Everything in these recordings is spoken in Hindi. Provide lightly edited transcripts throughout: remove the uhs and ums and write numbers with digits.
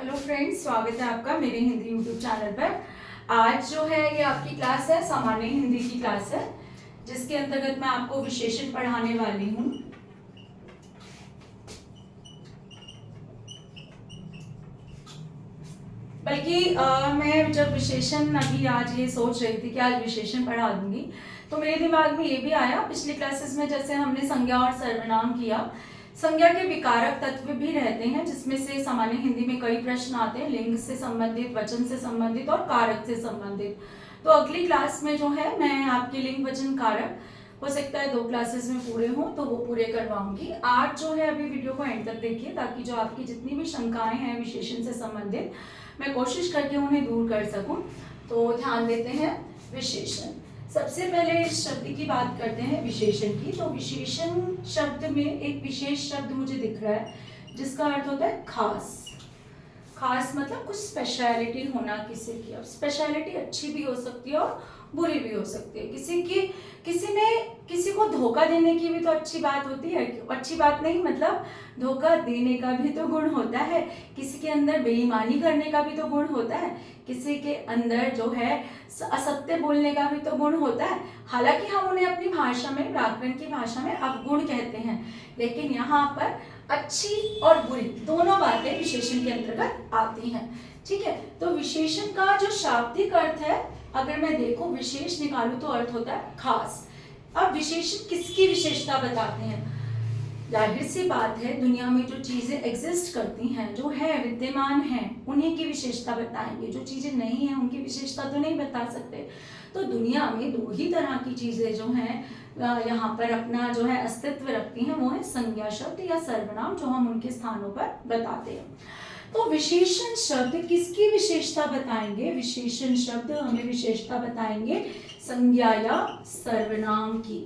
हेलो फ्रेंड्स, स्वागत है आपका मेरे हिंदी यूट्यूब चैनल पर। आज जो है ये आपकी क्लास है, सामान्य हिंदी की क्लास है, जिसके अंतर्गत मैं आपको विशेषण पढ़ाने वाली हूँ। बल्कि मैं जब विशेषण अभी आज ये सोच रही थी कि आज विशेषण पढ़ा दूंगी, तो मेरे दिमाग में ये भी आया, पिछली क्लासेस में जैसे हमने संज्ञा और सर्वनाम किया, संज्ञा के विकारक तत्व भी रहते हैं, जिसमें से सामान्य हिंदी में कई प्रश्न आते हैं, लिंग से संबंधित, वचन से संबंधित और कारक से संबंधित। तो अगली क्लास में जो है मैं आपके लिंग, वचन, कारक हो सकता है 2 क्लासेस में पूरे हों तो वो पूरे करवाऊंगी। आज जो है अभी वीडियो को एंड तक देखिए, ताकि जो आपकी जितनी भी शंकाएं हैं विशेषण से संबंधित, मैं कोशिश करके उन्हें दूर कर सकूं। तो ध्यान देते हैं विशेषण। सबसे पहले इस शब्द की बात करते हैं, विशेषण की। तो विशेषण शब्द में एक विशेष शब्द मुझे दिख रहा है, जिसका अर्थ होता है खास। खास मतलब कुछ स्पेशलिटी होना किसी की। अब स्पेशलिटी अच्छी भी हो सकती है और बुरी भी हो सकती है। किसी को धोखा देने की भी तो अच्छी बात होती है। अच्छी बात नहीं मतलब धोखा देने का भी तो गुण होता है। किसी के अंदर बेईमानी करने का भी तो गुण होता है। किसी के अंदर जो है असत्य बोलने का भी तो गुण होता है। हालांकि हम उन्हें अपनी भाषा में, व्याकरण की भाषा में अवगुण कहते हैं, लेकिन यहाँ पर अच्छी और बुरी दोनों बातें विशेषण के अंतर्गत आती हैं। ठीक है, तो विशेषण का जो शाब्दिक अर्थ है, अगर मैं देखूं विशेष निकालूं तो अर्थ होता है खास। अब विशेषण किसकी विशेषता बताते हैं? जाहिर सी बात है, दुनिया में जो चीजें एग्जिस्ट करती हैं, जो है विद्यमान हैं, उन्हीं की विशेषता बताएंगे। जो चीजें नहीं है उनकी विशेषता तो नहीं बता सकते। तो दुनिया में 2 ही तरह की चीजें जो हैं यहाँ पर अपना जो है अस्तित्व रखती हैं, वो है संज्ञा शब्द या सर्वनाम, जो हम उनके स्थानों पर बताते हैं। तो विशेषण शब्द किसकी विशेषता बताएंगे? विशेषण शब्द हमें विशेषता बताएंगे संज्ञा या सर्वनाम की।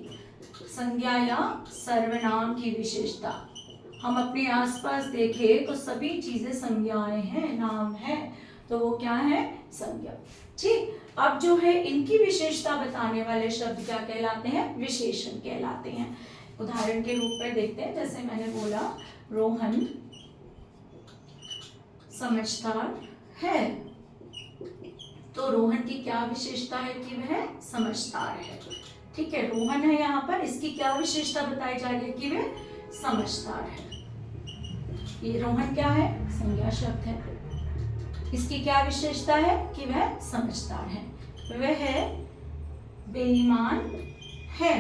संज्ञा या सर्वनाम की विशेषता। हम अपने आसपास देखें तो सभी चीजें संज्ञाएं हैं, नाम है, तो वो क्या है? संज्ञा। ठीक, अब जो है इनकी विशेषता बताने वाले शब्द क्या कहलाते हैं? विशेषण कहलाते हैं। उदाहरण के रूप में देखते हैं, जैसे मैंने बोला रोहन समझदार है, तो रोहन की क्या विशेषता है कि वह समझदार है। ठीक है, रोहन है यहाँ पर, इसकी क्या विशेषता बताई जा रही है कि वह समझदार है। ये रोहन क्या है? संज्ञा शब्द है। इसकी क्या विशेषता है कि वह समझदार है। वह बेईमान है,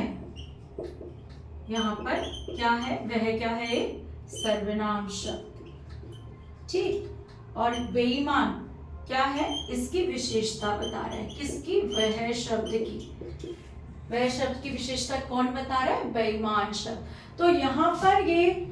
यहाँ पर क्या है? वह क्या है? सर्वनाम शब्द। ठीक, और बेईमान क्या है? इसकी विशेषता बता रहा है। किसकी? वह शब्द की। वह शब्द की विशेषता कौन बता रहा है? बेईमान शब्द। तो यहाँ पर ये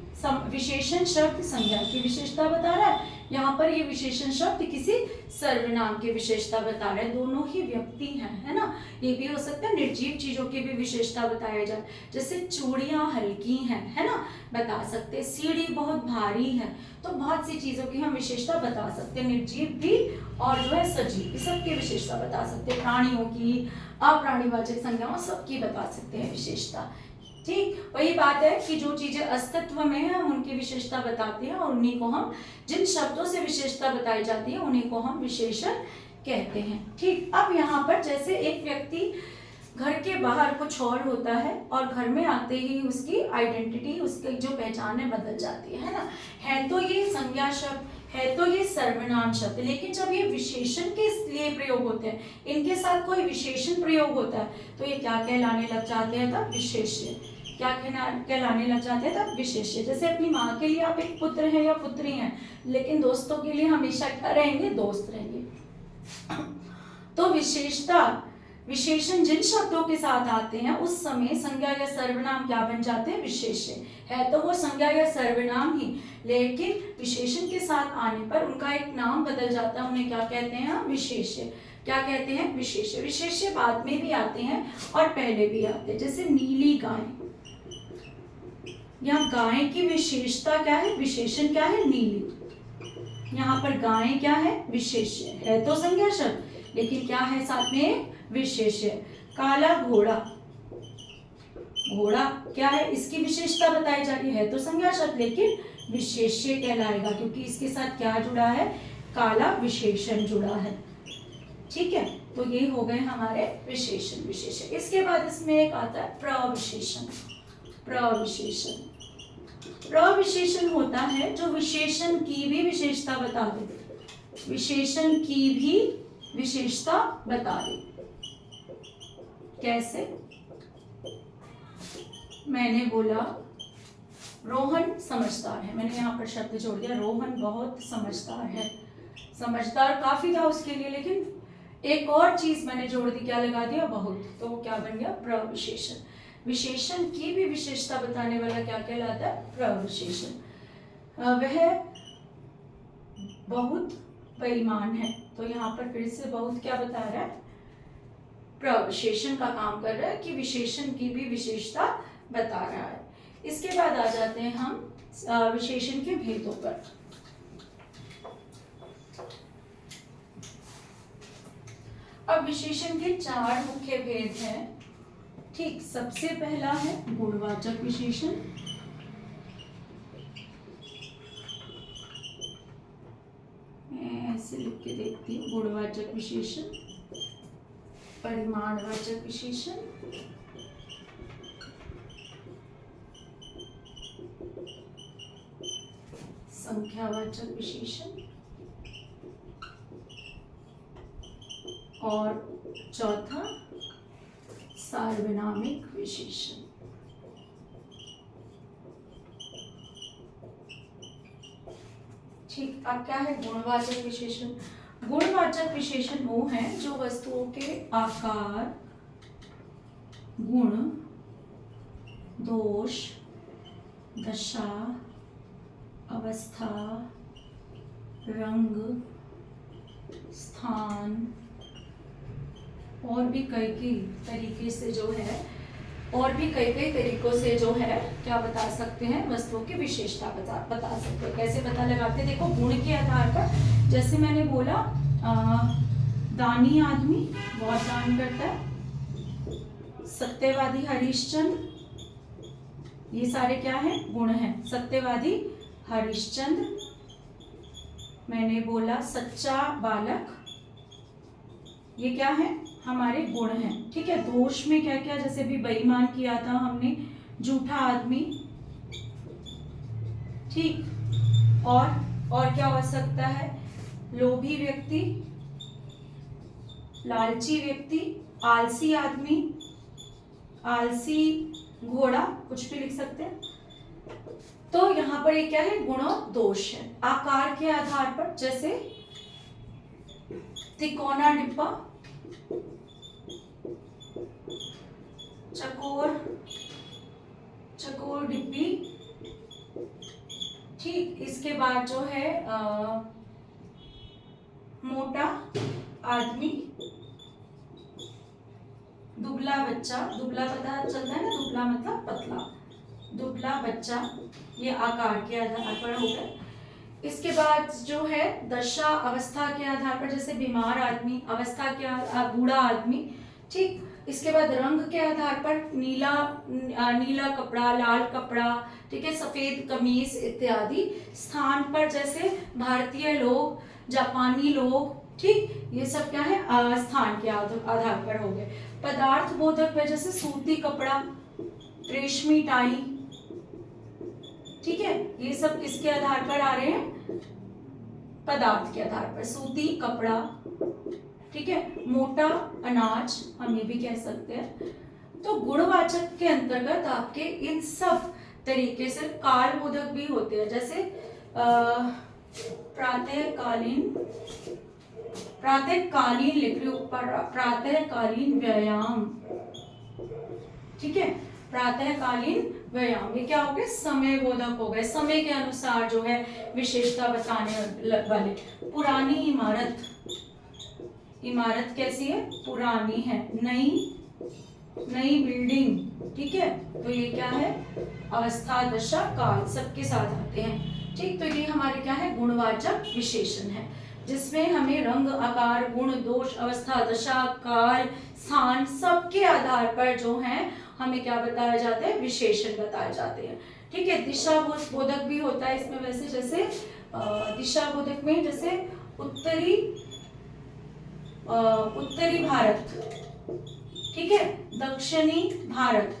विशेषण शब्द संज्ञा की विशेषता बता रहा है, यहाँ पर ये विशेषण शब्द किसी सर्वनाम की विशेषता बता रहे हैं। दोनों ही व्यक्ति हैं, है ना। ये भी हो सकता है निर्जीव चीजों की भी विशेषता बताया जाए, जैसे चूड़ियां हल्की हैं, है ना, बता सकते। सीढ़ी बहुत भारी है, तो बहुत सी चीजों की हम विशेषता बता सकते हैं, निर्जीव भी और जो है सजीव, सबकी विशेषता बता सकते हैं। प्राणियों की, अप्राणीवाचक संज्ञाओं सबकी बता सकते हैं विशेषता। ठीक, वही बात है कि जो चीजें अस्तित्व में है हम उनकी विशेषता बताते हैं, और उन्हीं को हम, जिन शब्दों से विशेषता बताई जाती है उन्हीं को हम विशेषण कहते हैं। ठीक, अब यहाँ पर जैसे एक व्यक्ति घर के बाहर कुछ और होता है और घर में आते ही उसकी आइडेंटिटी, उसकी जो पहचान है बदल जाती है ना। है तो ये संज्ञा शब्द, है तो ये सर्वनाम शब्द, लेकिन जब ये विशेषण के लिए प्रयोग होते हैं, इनके साथ कोई विशेषण प्रयोग होता है, तो ये क्या कहलाने लग जाते हैं? तब विशेष्य। क्या कहलाने लग जाते हैं? तब विशेष्य। जैसे अपनी माँ के लिए आप एक पुत्र हैं या पुत्री हैं, लेकिन दोस्तों के लिए हमेशा क्या रहेंगे? दोस्त रहेंगे। तो विशेषता, विशेषण जिन शब्दों के साथ आते हैं उस समय संज्ञा या सर्वनाम क्या बन जाते हैं? विशेष्य। है तो वो संज्ञा या सर्वनाम ही, लेकिन विशेषण के साथ आने पर उनका एक नाम बदल जाता है, उन्हें क्या कहते हैं? विशेष्य। क्या कहते हैं? विशेष्य। विशेष्य बाद में भी आते हैं और पहले भी आते हैं, जैसे नीली गाय। यहाँ गाय की विशेषता क्या है? विशेषण क्या है? नीली। यहाँ पर गाय क्या है? विशेष्य है, तो संज्ञा शब्द, लेकिन क्या है साथ में? विशेष्य। काला घोड़ा, घोड़ा क्या है? इसकी विशेषता बताई जा रही है तो संज्ञा शब्द, लेकिन विशेष्य कहलाएगा, क्योंकि इसके साथ क्या जुड़ा है? काला विशेषण जुड़ा है। ठीक है, तो ये हो गए हमारे विशेषण। इसके बाद इसमें एक आता है प्रविशेषण। प्रविशेषण होता है जो विशेषण की भी विशेषता बता दे, विशेषण की भी विशेषता बता दे। कैसे? मैंने बोला रोहन समझदार है, मैंने यहाँ पर शब्द जोड़ दिया, रोहन बहुत समझदार है। समझदार काफी था उसके लिए, लेकिन एक और चीज मैंने जोड़ दी, क्या लगा दिया? बहुत। तो वो क्या बन गया? प्रविशेषण। विशेषण की भी विशेषता बताने वाला क्या कहलाता है? प्रविशेषण। वह बहुत बेईमान है, तो यहाँ पर फिर से बहुत क्या बता रहा है? प्रविशेषण का काम कर रहा है कि विशेषण की भी विशेषता बता रहा है। इसके बाद आ जाते हैं हम विशेषण के भेदों पर। अब विशेषण के 4 मुख्य भेद हैं। ठीक, सबसे पहला है गुणवाचक विशेषण। मैं ऐसे लिख के देखती हूँ, गुणवाचक विशेषण, परिमाणवाचक विशेषण, संख्यावाचक विशेषण और चौथा सार्वनामिक विशेषण। ठीक, अब क्या है गुणवाचक विशेषण? गुणवाचक विशेषण वो हैं जो वस्तुओं के आकार, गुण, दोष, दशा, अवस्था, रंग, स्थान और भी कई तरीके से जो है, और भी कई तरीकों से जो है क्या बता सकते हैं? वस्तुओं की विशेषता बता सकते हैं। कैसे पता लगाते हैं? देखो, गुण के आधार पर, जैसे मैंने बोला दानी आदमी बहुत दान करता है, सत्यवादी हरिश्चंद्र, ये सारे क्या है? गुण हैं। सत्यवादी हरिश्चंद्र, मैंने बोला सच्चा बालक, ये क्या है? हमारे गुण हैं। ठीक है, दोष में क्या क्या, जैसे भी बेईमान किया था हमने, झूठा आदमी। ठीक, और क्या हो सकता है? लोभी व्यक्ति, लालची व्यक्ति, आलसी आदमी, आलसी घोड़ा, कुछ भी लिख सकते हैं। तो यहाँ पर ये क्या है? गुण और दोष है। आकार के आधार पर, जैसे तिकोना डिब्बा, चकोर डिब्बी। ठीक, इसके बाद जो है मोटा आदमी, दुबला बच्चा, दुबला पता चलता है ना, दुबला मतलब पतला, दुबला बच्चा, ये आकार के आधार पर हो गए। इसके बाद जो है दशा, अवस्था के आधार पर, जैसे बीमार आदमी, अवस्था के बूढ़ा आदमी। ठीक, इसके बाद रंग के आधार पर नीला कपड़ा, लाल कपड़ा, ठीक है, सफेद कमीज इत्यादि। स्थान पर, जैसे भारतीय लोग, जापानी लोग। ठीक, ये सब क्या है? स्थान के आधार पर हो गए। पदार्थ बोधक में, जैसे सूती कपड़ा, रेशमी टाई। ठीक है, ये सब किसके आधार पर आ रहे हैं? पदार्थ के आधार पर। सूती कपड़ा, ठीक है, मोटा अनाज, हम ये भी कह सकते हैं। तो गुणवाचक के अंतर्गत आपके इन सब तरीके से कालबोधक भी होते हैं, जैसे प्रातःकालीन लिख रही हूं, प्रातःकालीन व्यायाम। ठीक है, प्रातःकालीन व्यायाम, ये क्या हो गए? समय बोधक हो गए, समय के अनुसार जो है विशेषता बताने वाले। पुरानी इमारत, इमारत कैसी है? पुरानी है। नई बिल्डिंग, ठीक है, तो ये क्या है? अवस्था, दशा, काल सबके साथ आते हैं। ठीक, तो ये हमारे क्या है? गुणवाचक विशेषण है, जिसमें हमें रंग, आकार, गुण, दोष, अवस्था, दशा, काल, स्थान सबके आधार पर जो है हमें क्या बताया जाता है? विशेषण बताए जाते हैं। ठीक है, दिशा बोधक भी होता है इसमें। वैसे जैसे दिशा बोधक में जैसे उत्तरी भारत, ठीक है, दक्षिणी भारत,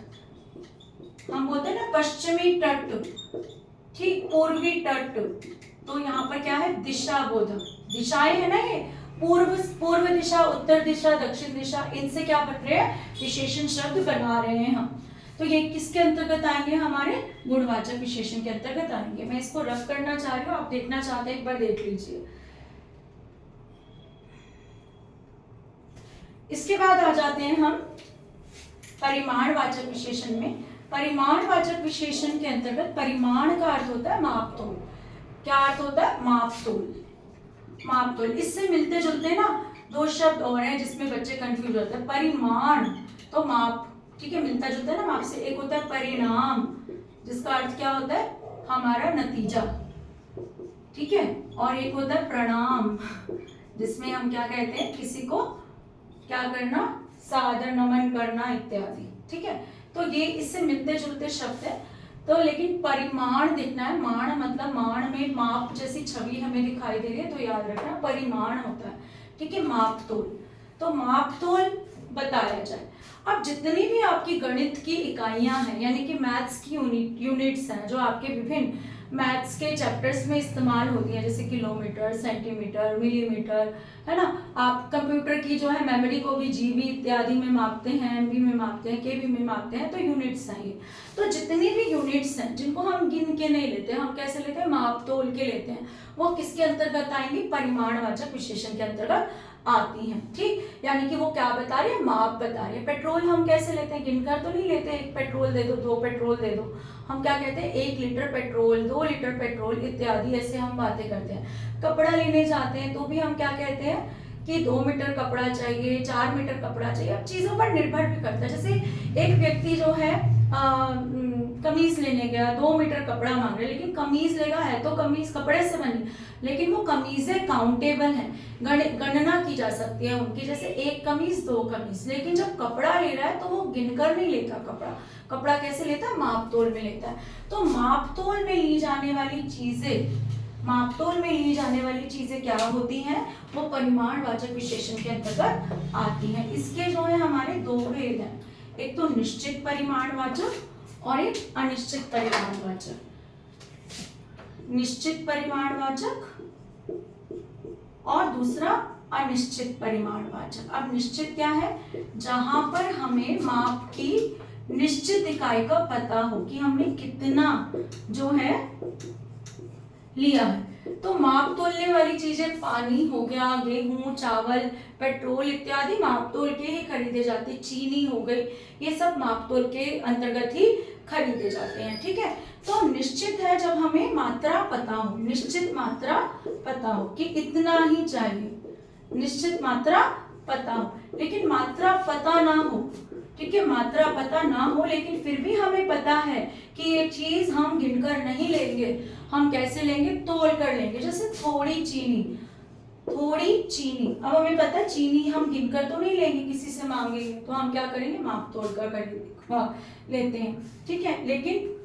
हम बोलते हैं ना पश्चिमी तट, ठीक, पूर्वी तट, तो यहाँ पर क्या है, दिशा बोधक, दिशाएं है ना ये, पूर्व दिशा, उत्तर दिशा, दक्षिण दिशा, इनसे क्या बन रहे हैं, विशेषण शब्द बना रहे हैं हम। तो ये किसके अंतर्गत आएंगे, हमारे गुणवाचक विशेषण के अंतर्गत आएंगे। मैं इसको रफ करना चाह रही हूँ, आप देखना चाहते हैं एक बार देख लीजिए। इसके बाद आ जाते हैं हम परिमाणवाचक विशेषण में। परिमाणवाचक विशेषण के अंतर्गत परिमाण का अर्थ होता है मापतोल। क्या अर्थ होता है, मापतोल, मापतोल। इससे मिलते जुलते ना दो शब्द और हैं जिसमें बच्चे कंफ्यूज होते हैं। परिमाण तो माप, ठीक है, मिलता जुलता है ना माप से। एक होता है परिणाम, जिसका अर्थ क्या होता है, हमारा नतीजा, ठीक है, और एक होता है प्रणाम, जिसमें हम क्या कहते हैं, किसी को क्या करना, सादर नमन करना इत्यादि, ठीक है। तो ये इससे मिलते जुलते शब्द है। तो लेकिन परिमाण देखना है, माण मतलब माण में माप जैसी छवि हमें दिखाई दे रही है, तो याद रखना परिमाण होता है, ठीक है, मापतोल। तो मापतोल बताया जाए। अब जितनी भी आपकी गणित की इकाइयां हैं, यानी कि मैथ्स की यूनिट्स हैं, जो आपके विभिन्न मैथ्स के चैप्टर्स में इस्तेमाल होती है, जैसे किलोमीटर, सेंटीमीटर, मिलीमीटर, है ना। आप कंप्यूटर की जो है मेमोरी को भी जीबी इत्यादि में मापते हैं, एमबी में मापते हैं, केबी में मापते हैं, तो यूनिट्स हैं ये। तो जितनी भी यूनिट्स हैं जिनको हम गिन के नहीं लेते, हम कैसे लेते हैं, माप तोल के लेते हैं, वो किसके अंतर्गत आएंगी, परिमाणवाचक विशेषण के अंतर्गत आती हैं, ठीक। यानी कि वो क्या बता रही है, माप बता रही है। पेट्रोल हम कैसे लेते हैं, गिनकर तो नहीं लेते, एक पेट्रोल दे दो, दो पेट्रोल दे दो, हम क्या कहते हैं, 1 लीटर पेट्रोल, 2 लीटर पेट्रोल इत्यादि, ऐसे हम बातें करते हैं। कपड़ा लेने जाते हैं तो भी हम क्या कहते हैं कि 2 मीटर कपड़ा चाहिए, 4 मीटर कपड़ा चाहिए। अब चीजों पर निर्भर भी करता है। जैसे एक व्यक्ति जो है कमीज लेने गया, 2 मीटर कपड़ा मांग रहे, लेकिन कमीज लेगा है तो कमीज कपड़े से बनी, लेकिन वो कमीजें काउंटेबल है, गणना की जा सकती है उनकी, जैसे 1 कमीज 2 कमीज। लेकिन जब कपड़ा ले रहा है तो वो गिनकर नहीं लेता, कपड़ा कैसे लेता है, मापतोल में लेता है। तो मापतोल में ली जाने वाली चीजें, मापतोल में ली जाने वाली चीजें क्या होती हैं, वो परिमाणवाचक विशेषण के अंतर्गत आती हैं। इसके जो है हमारे 2 भेद हैं, एक तो निश्चित परिमाणवाचक और एक अनिश्चित परिमाणवाचक। निश्चित परिमाणवाचक और दूसरा अनिश्चित परिमाणवाचक। अब निश्चित क्या है, जहां पर हमें माप की निश्चित इकाई का पता हो कि हमने कितना जो है लिया है। तो माप तोलने वाली चीजें पानी हो गया, गेहूं, चावल, पेट्रोल इत्यादि माप तोल के ही खरीदे जाते, चीनी हो गई, ये सब माप तोल के अंतर्गत ही खरीदे जाते हैं, ठीक है। तो निश्चित है जब हमें मात्रा पता हो, निश्चित मात्रा पता हो कि इतना ही चाहिए, निश्चित मात्रा पता हो। लेकिन मात्रा पता ना हो, ठीक है, मात्रा पता ना हो लेकिन फिर भी हमें पता है कि ये चीज हम गिनकर नहीं लेंगे, हम कैसे लेंगे, तोल कर लेंगे। जैसे थोड़ी चीनी, थोड़ी चीनी, अब हमें पता है चीनी हम गिनकर तो नहीं लेंगे, किसी से मांगेंगे, तो हम क्या करेंगे, माप तोल कर लेते हैं, ठीक है, लेकिन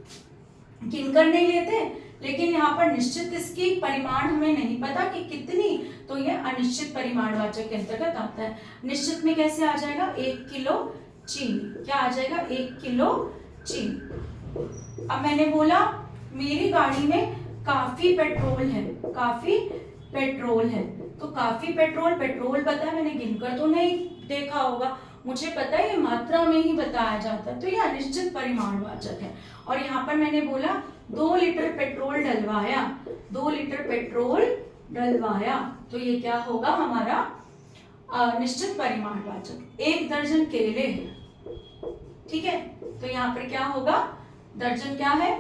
गिनकर नहीं लेते। लेकिन यहाँ पर निश्चित इसकी परिमाण हमें नहीं पता कि कितनी, तो ये अनिश्चित परिमाणवाचक के अंतर्गत आता है। निश्चित में कैसे आ जाएगा, 1 किलो चीनी, क्या आ जाएगा, 1 किलो चीनी। अब मैंने बोला मेरी गाड़ी में काफी पेट्रोल है, काफी पेट्रोल है, तो काफी पेट्रोल, पेट्रोल पता है, मैंने गिनकर तो नहीं देखा होगा, मुझे पता है ये मात्रा में ही बताया जाता है, तो ये अनिश्चित परिमाणवाचक है। और यहाँ पर मैंने बोला 2 लीटर पेट्रोल डलवाया, 2 लीटर पेट्रोल डलवाया, तो ये क्या होगा हमारा निश्चित परिमाणवाचक। 1 दर्जन केले हैं, ठीक है, तो यहाँ पर क्या होगा, दर्जन क्या है,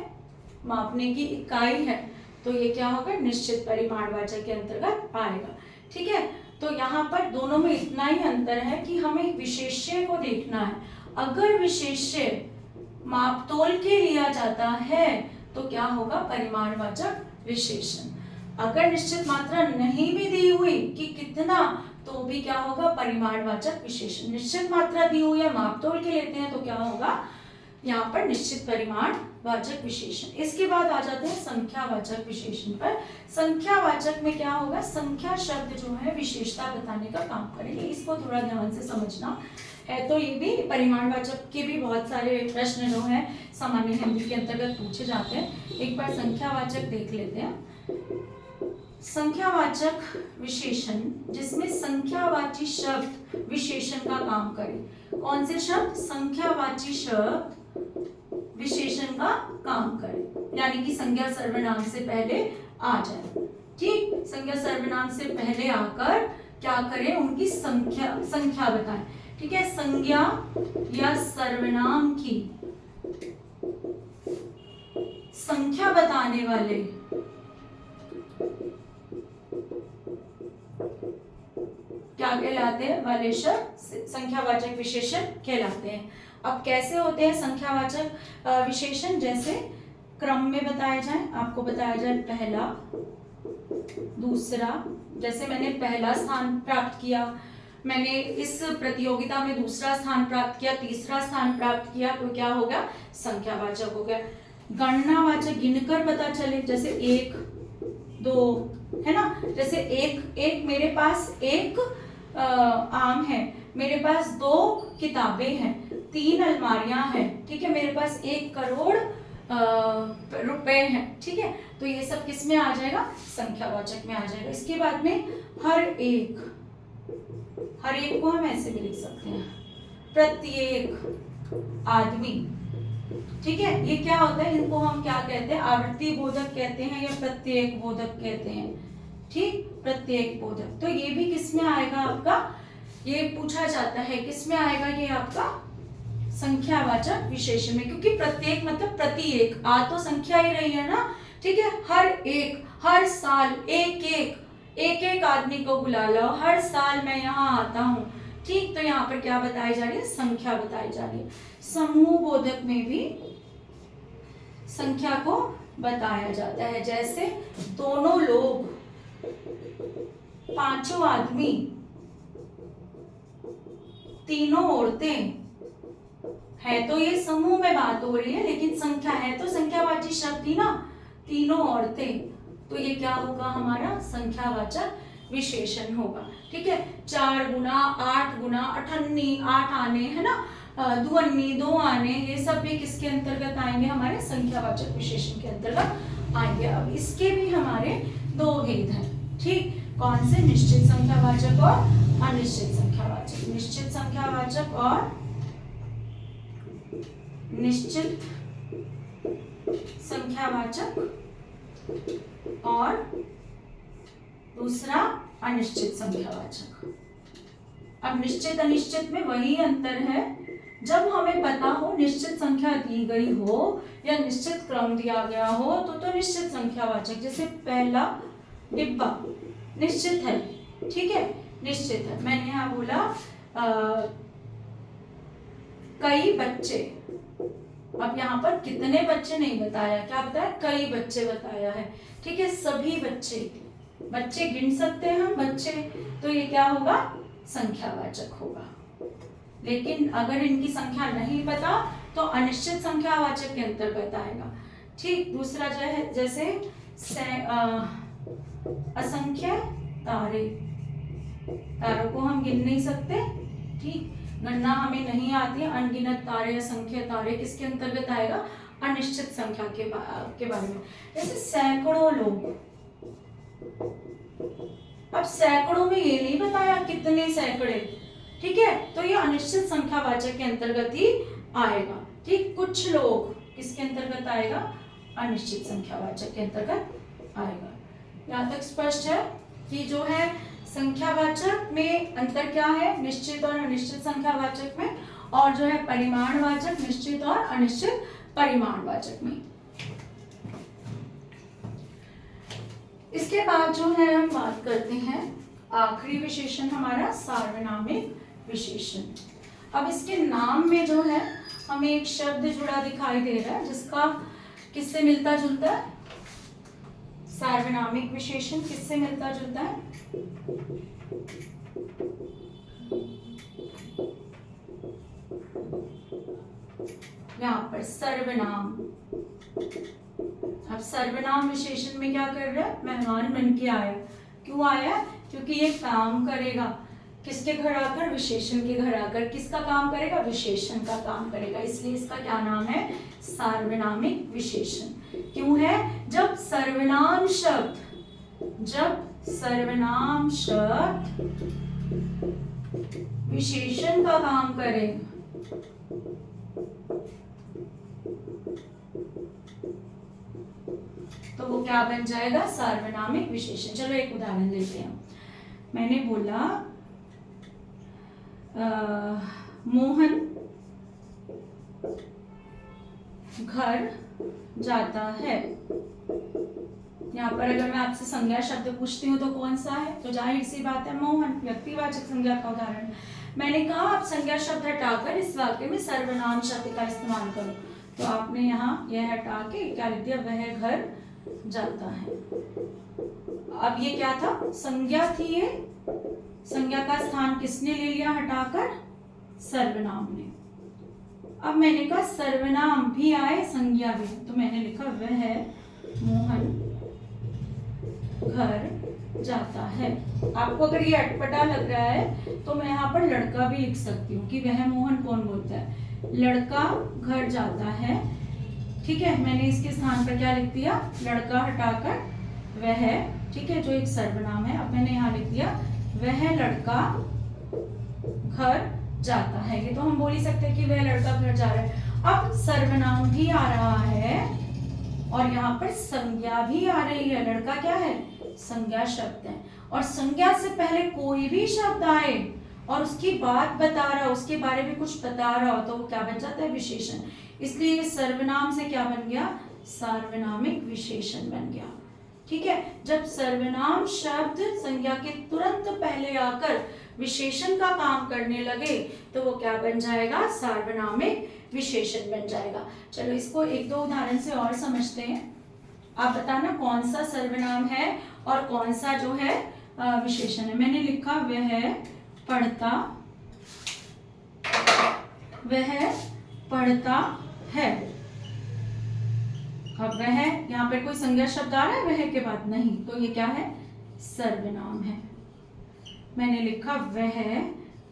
मापने की इकाई है, तो ये क्या होगा, निश्चित परिमाणवाचक के अंतर्गत आएगा, ठीक है। तो यहाँ पर दोनों में इतना ही अंतर है कि हमें विशेष्य को देखना है। अगर विशेष्य मापतोल के लिया जाता है तो क्या होगा, परिमाणवाचक विशेषण। अगर निश्चित मात्रा नहीं भी दी हुई कि कितना, तो भी क्या होगा, परिमाणवाचक विशेषण। निश्चित मात्रा दी हुई है, मापतोल के लेते हैं, तो क्या होगा, यहाँ पर निश्चित परिमाण वाचक विशेषण। इसके बाद आ जाते हैं संख्यावाचक विशेषण पर। संख्यावाचक में क्या होगा, संख्या शब्द जो है विशेषता बताने का काम करेंगे। इसको थोड़ा ध्यान से समझना है। तो ये भी परिमाणवाचक के भी बहुत सारे प्रश्न जो है सामान्य हिंदी के अंतर्गत पूछे जाते हैं। एक बार संख्यावाचक देख लेते हैं। संख्यावाचक विशेषण जिसमें संख्यावाची शब्द विशेषण का काम करे। कौन से शब्द, संख्यावाची शब्द विशेषण का काम करे, यानी कि संज्ञा सर्वनाम से पहले आ जाए। ठीक, संज्ञा सर्वनाम से पहले आकर क्या करें, उनकी संख्या बताएं। ठीक है, संज्ञा या सर्वनाम की संख्या बताने वाले क्या कहलाते हैं, वाले शब्द संख्यावाचक विशेषण कहलाते हैं। अब कैसे होते हैं संख्यावाचक विशेषण, जैसे क्रम में बताया जाए, आपको बताया जाए पहला, दूसरा, जैसे मैंने पहला स्थान प्राप्त किया, मैंने इस प्रतियोगिता में दूसरा स्थान प्राप्त किया, तीसरा स्थान प्राप्त किया, तो क्या हो गया, संख्यावाचक हो गया। गणनावाचक गिनकर पता चले, जैसे 1 2 है ना, जैसे एक मेरे पास एक आम है, मेरे पास 2 किताबें हैं, 3 अलमारियां हैं, ठीक है, मेरे पास 1 करोड़ रुपए हैं। ठीक है, तो ये सब किस में आ जाएगा, संख्यावाचक में आ जाएगा। इसके बाद में हर एक को हम ऐसे भी लिख सकते हैं, प्रत्येक आदमी। ठीक है, ये क्या होता है, इनको हम क्या कहते हैं, आवृत्ति बोधक कहते हैं या प्रत्येक बोधक कहते हैं। ठीक, प्रत्येक बोधक। तो ये भी किस में आएगा आपका, ये पूछा जाता है किस में आएगा, ये आपका संख्यावाचक विशेषण में, क्योंकि प्रत्येक मतलब प्रति एक, आ तो संख्या ही रही है ना। ठीक है, हर एक, हर साल एक आदमी को बुला लो, हर साल मैं यहाँ आता हूँ। ठीक, तो यहाँ पर क्या बताई जा रही है, संख्या बताई जा रही है। समूह बोधक में भी संख्या को बताया जाता है, जैसे दोनों लोग, 5 आदमी, 3 औरतें, है तो ये समूह में बात हो रही है, लेकिन संख्या है तो संख्यावाची शब्द ही ना, 3 औरतें, तो ये क्या होगा, हमारा संख्यावाचक विशेषण होगा। ठीक है, 4 गुना, 8 गुना, 8 आने, है ना, 2 आने, ये सब भी किसके अंतर्गत आएंगे, हमारे संख्यावाचक विशेषण के अंतर्गत आएंगे। अब इसके भी हमारे 2 भेद हैं। ठीक, कौन से, निश्चित संख्यावाचक और अनिश्चित संख्यावाचक। निश्चित संख्यावाचक और निश्चित संख्यावाचक, और दूसरा अनिश्चित संख्यावाचक। अब निश्चित अनिश्चित में वही अंतर है, जब हमें पता हो निश्चित संख्या दी गई हो या निश्चित क्रम दिया गया हो तो निश्चित संख्यावाचक, जैसे पहला डिब्बा निश्चित है। ठीक है, निश्चित है। मैंने यहाँ बोला कई बच्चे, अब यहाँ पर कितने बच्चे नहीं बताया, क्या बताया, कई बच्चे बताया है। ठीक है, सभी बच्चे गिन सकते हैं हम बच्चे, तो ये क्या होगा, संख्यावाचक होगा। लेकिन अगर इनकी संख्या नहीं पता तो अनिश्चित संख्यावाचक के अंतर्गत आएगा। ठीक, दूसरा जो है, जैसे असंख्य तारों को हम गिन नहीं सकते। ठीक, गणना हमें नहीं आती, अनगिनत तारे, असंख्य तारे किसके अंतर्गत आएगा, अनिश्चित संख्या के बारे में। जैसे सैकड़ों लोग, अब सैकड़ों में ये नहीं बताया कितने सैकड़े। ठीक है, तो ये अनिश्चित संख्यावाचक के अंतर्गत ही आएगा। ठीक, कुछ लोग किसके अंतर्गत आएगा, अनिश्चित संख्यावाचक के अंतर्गत आएगा। यहाँ तक स्पष्ट है कि जो है संख्यावाचक में अंतर क्या है, निश्चित और अनिश्चित संख्यावाचक में, और जो है परिमाणवाचक, निश्चित और अनिश्चित परिमाणवाचक में। इसके बाद जो है हम बात करते हैं आखिरी विशेषण हमारा सार्वनामिक विशेषण। अब इसके नाम में जो है हमें एक शब्द जुड़ा दिखाई दे रहा है, जिसका किससे मिलता जुलता है, सार्वनामिक विशेषण किससे मिलता जुलता है, यहाँ पर सर्वनाम। अब सर्वनाम विशेषण में क्या कर रहा है, मेहमान बन के आया। क्यों आया, क्योंकि ये काम करेगा किसके घर आकर, विशेषण के घर आकर। किसका काम करेगा, विशेषण का काम करेगा, इसलिए इसका क्या नाम है, सार्वनामिक विशेषण। क्यों है, जब सर्वनाम शब्द विशेषण का काम करे तो वो क्या बन जाएगा, सार्वनामिक विशेषण। चलो एक उदाहरण लेते हैं। मैंने बोला मोहन घर जाता है। यहाँ पर अगर मैं आपसे संज्ञा शब्द पूछती हूँ तो कौन सा है, तो जाहिर सी बात है मोहन, व्यक्तिवाचक संज्ञा का उदाहरण। मैंने कहा आप संज्ञा शब्द हटाकर इस वाक्य में सर्वनाम शब्द का इस्तेमाल करो, तो आपने यहाँ यह हटा के क्या लिख दिया, वह घर जाता है। अब ये क्या था, संज्ञा थी, ये संज्ञा का स्थान किसने ले लिया हटाकर, सर्वनाम ने। अब मैंने कहा सर्वनाम भी आए संज्ञा भी, तो मैंने लिखा वह मोहन घर जाता है। आपको अगर ये अटपटा लग रहा है तो मैं यहाँ पर लड़का भी लिख सकती हूँ कि वह मोहन कौन बोलता है, लड़का घर जाता है। ठीक है, मैंने इसके स्थान पर क्या लिख दिया, लड़का हटाकर वह, ठीक है, जो एक सर्वनाम है। अब मैंने यहाँ लिख दिया वह लड़का घर जाता है। ये तो हम बोल ही सकते हैं कि वह लड़का घर जा रहा है। अब सर्वनाम भी आ रहा है और यहाँ पर संज्ञा भी आ रही है। लड़का क्या है, संज्ञा शब्द है, और संज्ञा से पहले कोई भी शब्द आए और उसकी बात बता रहा हो, उसके बारे में कुछ बता रहा हो, तो वो क्या बन जाता है, विशेषण। इसलिए ये सर्वनाम से क्या बन गया, सार्वनामिक विशेषण बन गया। ठीक है, जब सर्वनाम शब्द संज्ञा के तुरंत पहले आकर विशेषण का काम करने लगे तो वो क्या बन जाएगा, सार्वनामिक विशेषण बन जाएगा। चलो इसको एक दो उदाहरण से और समझते हैं। आप बताना कौन सा सर्वनाम है और कौन सा जो है विशेषण है। मैंने लिखा वह पढ़ता है। अब वह, यहाँ पर कोई संज्ञा शब्द आ रहा है वह के बाद, नहीं, तो ये क्या है, सर्वनाम है। मैंने लिखा वह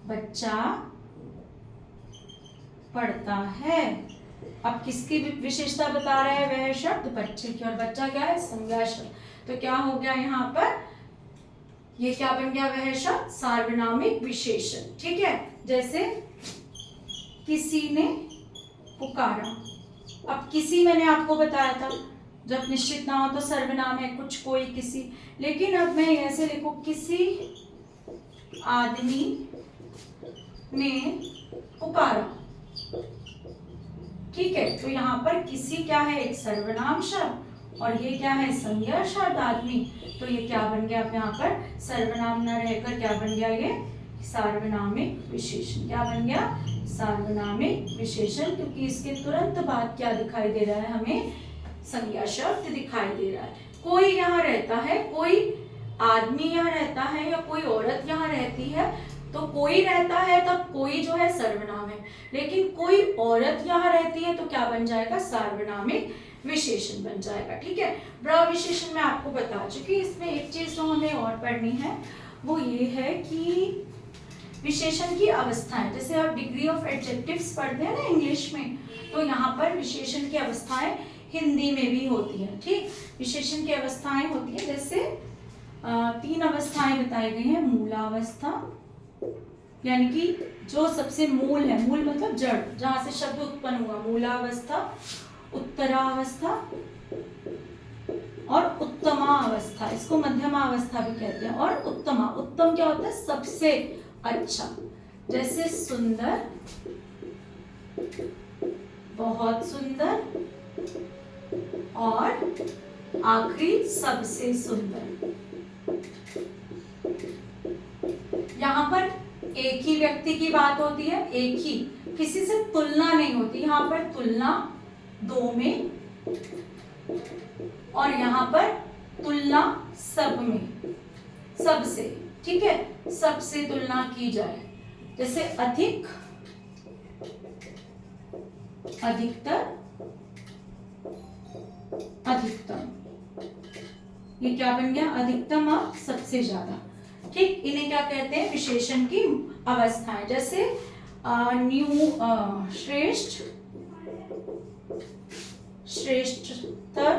बच्चा पढ़ता है। अब किसकी विशेषता बता रहा है, वह शब्द बच्चे की, और बच्चा क्या है, संज्ञा शब्द। तो क्या हो गया यहाँ पर, ये क्या बन गया, वह शब्द सार्वनामिक विशेषण। ठीक है, जैसे किसी ने पुकारा। अब किसी मैंने आपको बताया था, जब निश्चित ना हो तो सर्वनाम है, कुछ, कोई, किसी। लेकिन अब मैं ऐसे लिखूं, किसी आदमी ने पुकारा। ठीक है, तो यहाँ पर किसी क्या है, एक सर्वनाम शब्द, और ये क्या है, संज्ञा शब्द आदमी। तो ये क्या बन गया, अब यहाँ पर सर्वनाम न रहकर क्या बन गया, ये सार्वनामिक विशेषण। क्या बन गया, सार्वनामिक विशेषण, क्योंकि इसके तुरंत बाद क्या दिखाई दे रहा है, हमें संज्ञा शब्द दिखाई दे रहा है। कोई यहाँ रहता है, कोई आदमी यहाँ रहता है या कोई औरत यहाँ रहती है, तो कोई रहता है तब कोई जो है सर्वनाम है, लेकिन कोई औरत यहाँ रहती है तो क्या बन जाएगा, सार्वनामिक विशेषण बन जाएगा। ठीक है, ब्र विशेषण मैं आपको बता चुकी। इसमें एक चीज जो हमें और पढ़नी है वो ये है कि विशेषण की अवस्थाएं, जैसे आप डिग्री ऑफ एडजेक्टिव्स पढ़ते हैं ना इंग्लिश में, तो यहाँ पर विशेषण की अवस्थाएं हिंदी में भी होती है। ठीक, विशेषण की अवस्थाएं होती है, जैसे 3 अवस्थाएं बताई गई हैं। मूलावस्था, यानी कि जो सबसे मूल है, मूल मतलब जड़, जहां से शब्द उत्पन्न हुआ, मूलावस्था, उत्तरावस्था और उत्तमा अवस्था। इसको मध्यमा अवस्था भी कहते हैं। और उत्तमा, उत्तम क्या होता है, सबसे अच्छा, जैसे सुंदर, बहुत सुंदर, और आखिरी सबसे सुंदर। यहाँ पर एक ही व्यक्ति की बात होती है, एक ही, किसी से तुलना नहीं होती। यहाँ पर तुलना 2 में, और यहाँ पर तुलना सब में, सबसे। ठीक है, सबसे तुलना की जाए, जैसे अधिक अधिकतर, अधिकतम, ये क्या बन गया? अधिकतम और सबसे ज्यादा। ठीक, इन्हें क्या कहते हैं? विशेषण की अवस्थाएं। जैसे श्रेष्ठ, श्रेष्ठतर,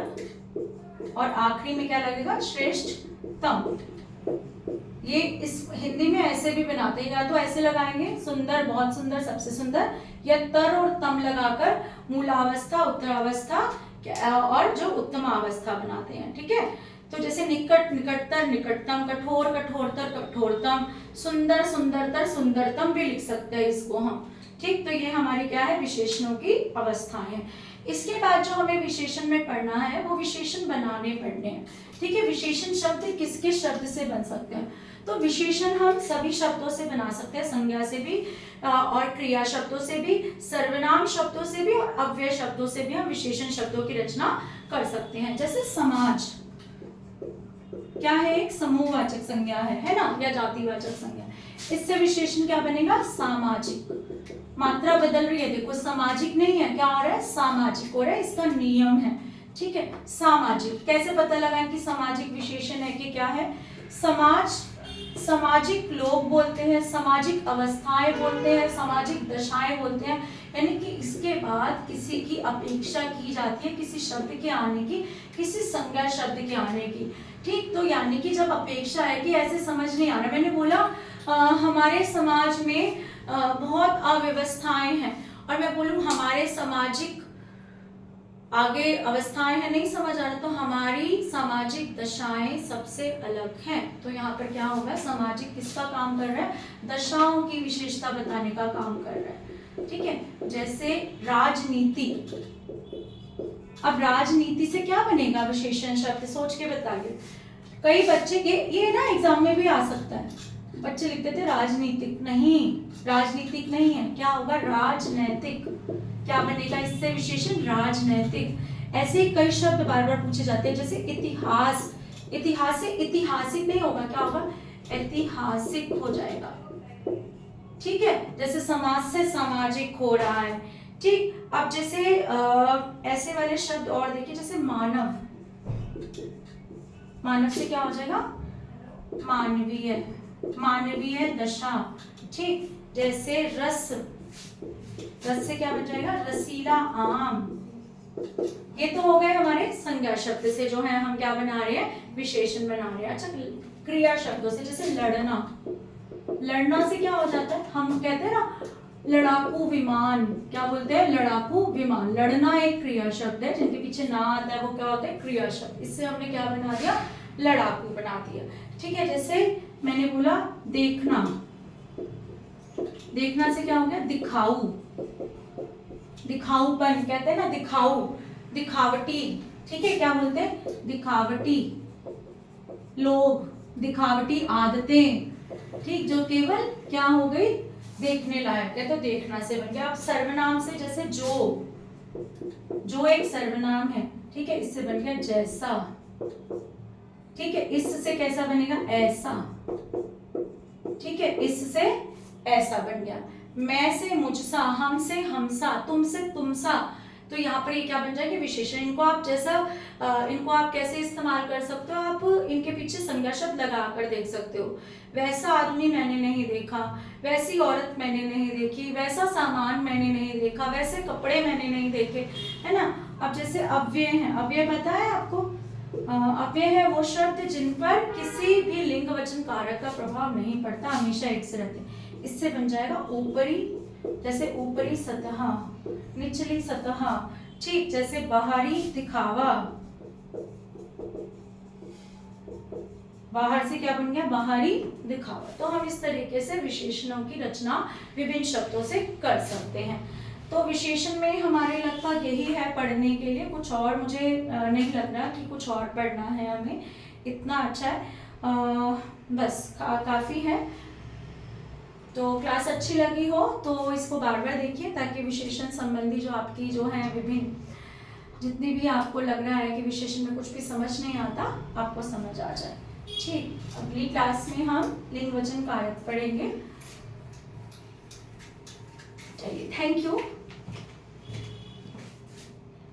और आखिरी में क्या लगेगा? श्रेष्ठतम। ये इस हिंदी में ऐसे भी बनाते हैं, या तो ऐसे लगाएंगे सुंदर, बहुत सुंदर, सबसे सुंदर, या तर और तम लगाकर मूलावस्था, उत्तरावस्था और जो उत्तमावस्था बनाते हैं। ठीक है, तो जैसे निकट, निकटतर, निकटतम, कठोर, कठोरतर, कठोरतम, सुंदर, सुंदरतर, सुंदरतम भी लिख सकते हैं इसको हम। ठीक, तो ये हमारी क्या है? विशेषणों की अवस्थाएं हैं। इसके बाद जो हमें विशेषण में पढ़ना है वो विशेषण बनाने पढ़ने हैं। ठीक है, विशेषण शब्द किस किस शब्द से बन सकते हैं? तो विशेषण हम सभी शब्दों से बना सकते हैं, संज्ञा से भी और क्रिया शब्दों से भी, सर्वनाम शब्दों से भी और अव्यय शब्दों से भी हम विशेषण शब्दों की रचना कर सकते हैं। जैसे समाज क्या है? एक समूहवाचक संज्ञा है ना, या जातिवाचक संज्ञा। इससे विशेषण क्या बनेगा? सामाजिक। मात्रा बदल रही है, देखो, सामाजिक नहीं है, क्या हो रहा है? सामाजिक हो रहा है, इसका नियम है। ठीक है, सामाजिक। कैसे पता लगाएं कि सामाजिक विशेषण है कि क्या है? समाज, सामाजिक लोग बोलते हैं, सामाजिक अवस्थाएं बोलते हैं, सामाजिक दशाएं बोलते हैं। यानी कि इसके बाद किसी की अपेक्षा की जाती है किसी शब्द के आने की, किसी संज्ञा शब्द के आने की। ठीक, तो यानी कि जब अपेक्षा है कि ऐसे समझ नहीं आ रहा, मैंने बोला हमारे समाज में बहुत अव्यवस्थाएं हैं, और मैं बोलूं हमारे सामाजिक आगे अवस्थाएं हैं, नहीं समझ आ रहा, तो हमारी सामाजिक दशाएं सबसे अलग हैं। तो यहाँ पर क्या होगा? सामाजिक किसका काम कर रहा है? दशाओं की विशेषता बताने का काम कर रहा है। ठीक है, जैसे राजनीति। अब राजनीति से क्या बनेगा विशेषण शब्द? सोच के बताइए। कई बच्चे ये ना एग्जाम में भी आ सकता है, बच्चे लिखते थे राजनीतिक, नहीं, राजनीतिक नहीं है, क्या होगा? राजनैतिक। क्या बनेगा इससे विशेषण? राजनैतिक। ऐसे कई शब्द बार बार पूछे जाते हैं, जैसे इतिहास। इतिहास से ऐतिहासिक नहीं होगा, क्या होगा? ऐतिहासिक हो जाएगा। ठीक है, जैसे समाज से सामाजिक हो रहा है। ठीक, अब जैसे ऐसे वाले शब्द और देखिए, जैसे मानव। मानव से क्या हो जाएगा? मानवीय, मानवीय दशा। ठीक, जैसे रस, रस से क्या बन जाएगा? रसीला आम। ये तो हो गए हमारे संज्ञा शब्द से, जो है हम क्या बना रहे हैं? विशेषण बना रहे हैं। अच्छा, क्रिया शब्दों से, जैसे लड़ना। लड़ना से क्या हो जाता है? हम कहते हैं ना लड़ाकू विमान, क्या बोलते हैं? लड़ाकू विमान। लड़ना एक क्रिया शब्द है, जिनके पीछे ना आता है वो क्या होता है? क्रिया शब्द। इससे हमने क्या बना दिया? लड़ाकू बना दिया। ठीक है, जैसे मैंने बोला देखना। देखना से क्या हो गया? दिखाऊ। दिखाऊपन कहते हैं ना, दिखाऊ, दिखावटी। ठीक है, क्या बोलते हैं? दिखावटी लोग, दिखावटी आदतें। ठीक, जो केवल क्या हो गई? देखने लायक है, तो देखना से बन गया। अब सर्वनाम से, जैसे जो एक सर्वनाम है। ठीक है, इससे बन गया जैसा। ठीक है, इससे कैसा बनेगा? ऐसा। ठीक है, इससे ऐसा बन गया। मैं से मुझसा, हम से हमसा, तुम से तुमसा। तो यहाँ पर ये क्या बन जाएंगे? विशेषण। इनको आप इनको आप कैसे इस्तेमाल कर सकते हो? आप इनके पीछे संज्ञा शब्द लगा कर देख सकते हो। वैसा आदमी मैंने नहीं देखा, वैसी औरत मैंने नहीं देखी, वैसा सामान मैंने नहीं देखा, वैसे कपड़े मैंने नहीं देखे, है ना। अब जैसे अव्यय है, अव्यय पता है आपको? अव्यय है वो शब्द जिन पर किसी भी लिंग वचन कारक का प्रभाव नहीं पड़ता, हमेशा एक से रहते। इससे बन जाएगा ऊपरी, जैसे ऊपरी सतह, निचली सतह। ठीक, जैसे बाहरी दिखावा। बाहर से क्या बन गया? बाहरी दिखावा। तो हम इस तरीके से विशेषणों की रचना विभिन्न शब्दों से कर सकते हैं। तो विशेषण में हमारे लगभग यही है पढ़ने के लिए, कुछ और मुझे नहीं लग रहा कि कुछ और पढ़ना है हमें, इतना अच्छा है। बस काफ़ी है। तो क्लास अच्छी लगी हो तो इसको बार बार देखिए, ताकि विशेषण संबंधी जो आपकी जो है विभिन्न जितनी भी आपको लग रहा है कि विशेषण में कुछ भी समझ नहीं आता, आपको समझ आ जाए। ठीक, अगली क्लास में हम लिंग वचन कारक पढ़ेंगे। चलिए, थैंक यू।